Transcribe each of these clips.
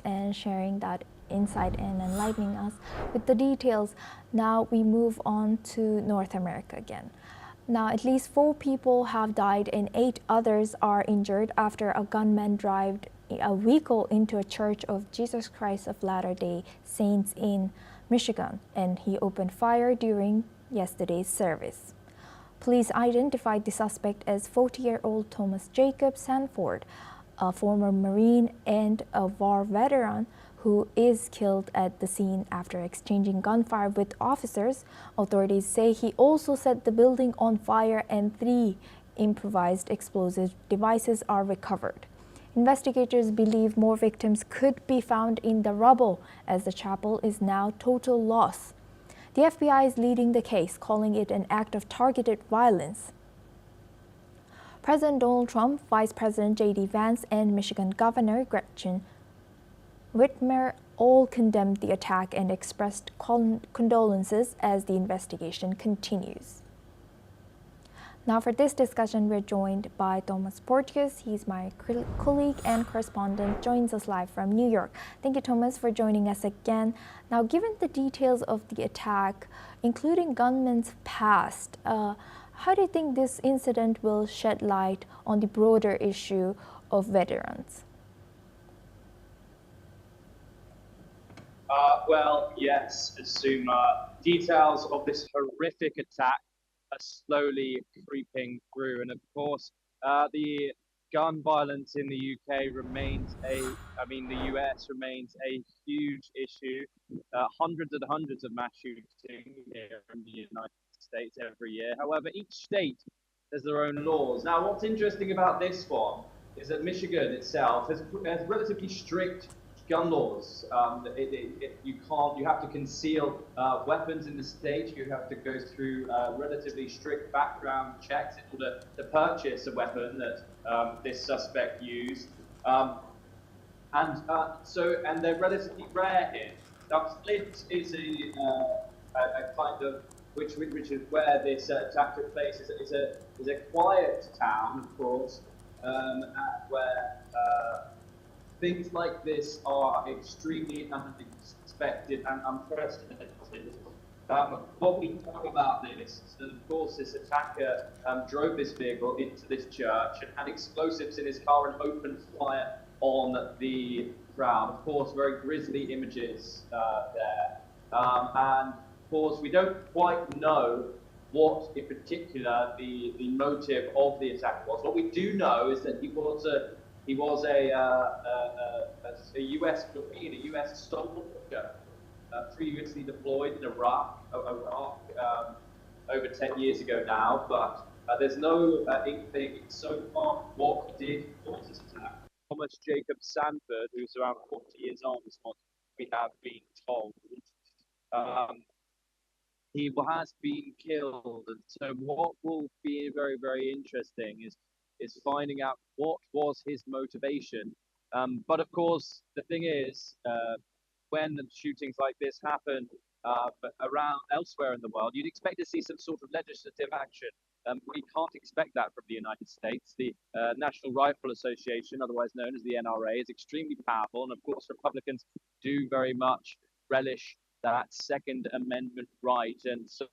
and sharing that insight and enlightening us with the details. Now we move on to North America again. Now, at least 4 people have died and 8 others are injured after a gunman drove a vehicle into a Church of Jesus Christ of Latter-day Saints in Michigan, and he opened fire during yesterday's service. Police identified the suspect as 40-year-old Thomas Jacob Sanford, a former Marine and a war veteran who is killed at the scene after exchanging gunfire with officers. Authorities say he also set the building on fire and 3 improvised explosive devices are recovered. Investigators believe more victims could be found in the rubble as the chapel is now total loss. The FBI is leading the case, calling it an act of targeted violence. President Donald Trump, Vice President J.D. Vance, and Michigan Governor Gretchen Whitmer all condemned the attack and expressed condolences as the investigation continues. Now for this discussion, we're joined by Thomas Porteous. He's my colleague and correspondent, joins us live from New York. Thank you, Thomas, for joining us again. Now, given the details of the attack, including gunmen's past, how do you think this incident will shed light on the broader issue of veterans? Well, yes, Asuma. Details of this horrific attack are slowly creeping through. And of course, the gun violence in the UK remains the US remains a huge issue. Hundreds of mass shootings here in the United States every year. However, each state has their own laws. Now, what's interesting about this one is that Michigan itself has relatively strict gun laws. You have to conceal weapons in the state. You have to go through relatively strict background checks in order to purchase a weapon that this suspect used. And they're relatively rare here. Now, Flint is a kind of which is where this attack took place. Is a quiet town, of course, where things like this are extremely unexpected and unprecedented. What we know about this is that, of course, this attacker drove this vehicle into this church and had explosives in his car and opened fire on the crowd. Of course, very grisly images there. And, of course, we don't quite know what, in particular, the motive of the attack was. What we do know is that he was a U.S. Marine, a U.S. soldier, previously deployed in Iraq over 10 years ago now, but there's no inkling so far what did cause this attack. Thomas Jacob Sanford, who's around 40 years old, is what we have been told. He has been killed, and so what will be very, very interesting is finding out what was his motivation. But of course, the thing is, when shootings like this happen around elsewhere in the world, you'd expect to see some sort of legislative action. We can't expect that from the United States. The National Rifle Association, otherwise known as the NRA, is extremely powerful, and of course, Republicans do very much relish that Second Amendment right, and so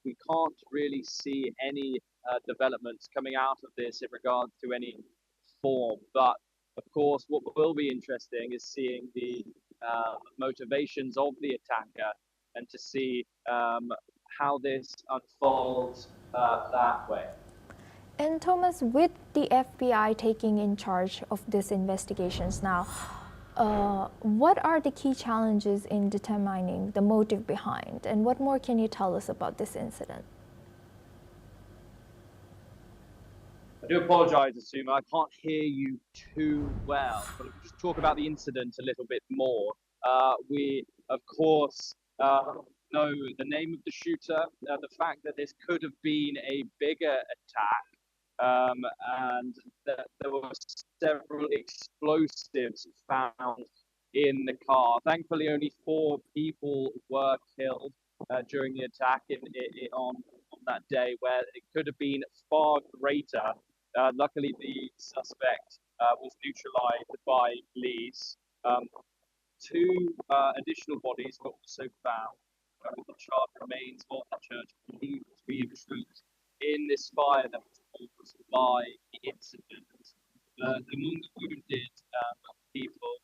we can't really see any developments coming out of this in regard to any form. But of course, what will be interesting is seeing the motivations of the attacker and to see how this unfolds that way. And Thomas, with the FBI taking in charge of these investigations now, what are the key challenges in determining the motive behind, and what more can you tell us about this incident? I do apologize, Asuma, I can't hear you too well, but I'll just talk about the incident a little bit more. We, of course, know the name of the shooter, the fact that this could have been a bigger attack, and that there were several explosives found in the car. Thankfully, only 4 people were killed during the attack on that day, where it could have been far greater. Luckily, the suspect was neutralized by police. Two additional bodies were also found with the charred remains of the church believed to be entrapped in this fire that was caused by the incident. Among the wounded people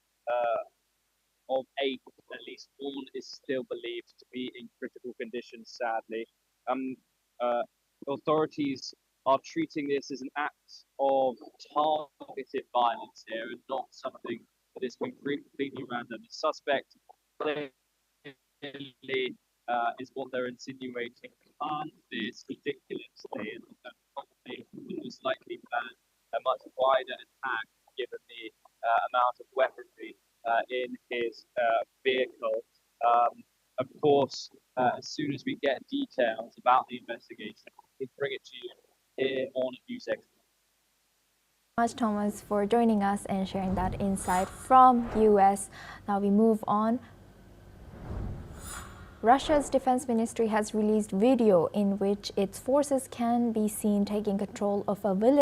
of eight, at least one is still believed to be in critical condition, sadly. Um, uh, Authorities are treating this as an act of targeted violence here and not something that is completely random. The suspect clearly is what they're insinuating planned this ridiculously and probably most likely planned a much wider attack given the amount of weaponry in his vehicle. Of course, as soon as we get details about the investigation, we'll bring it to you here on NewsX. Much, Thomas, for joining us and sharing that insight from US. Now we move on. Russia's defense ministry has released video in which its forces can be seen taking control of a village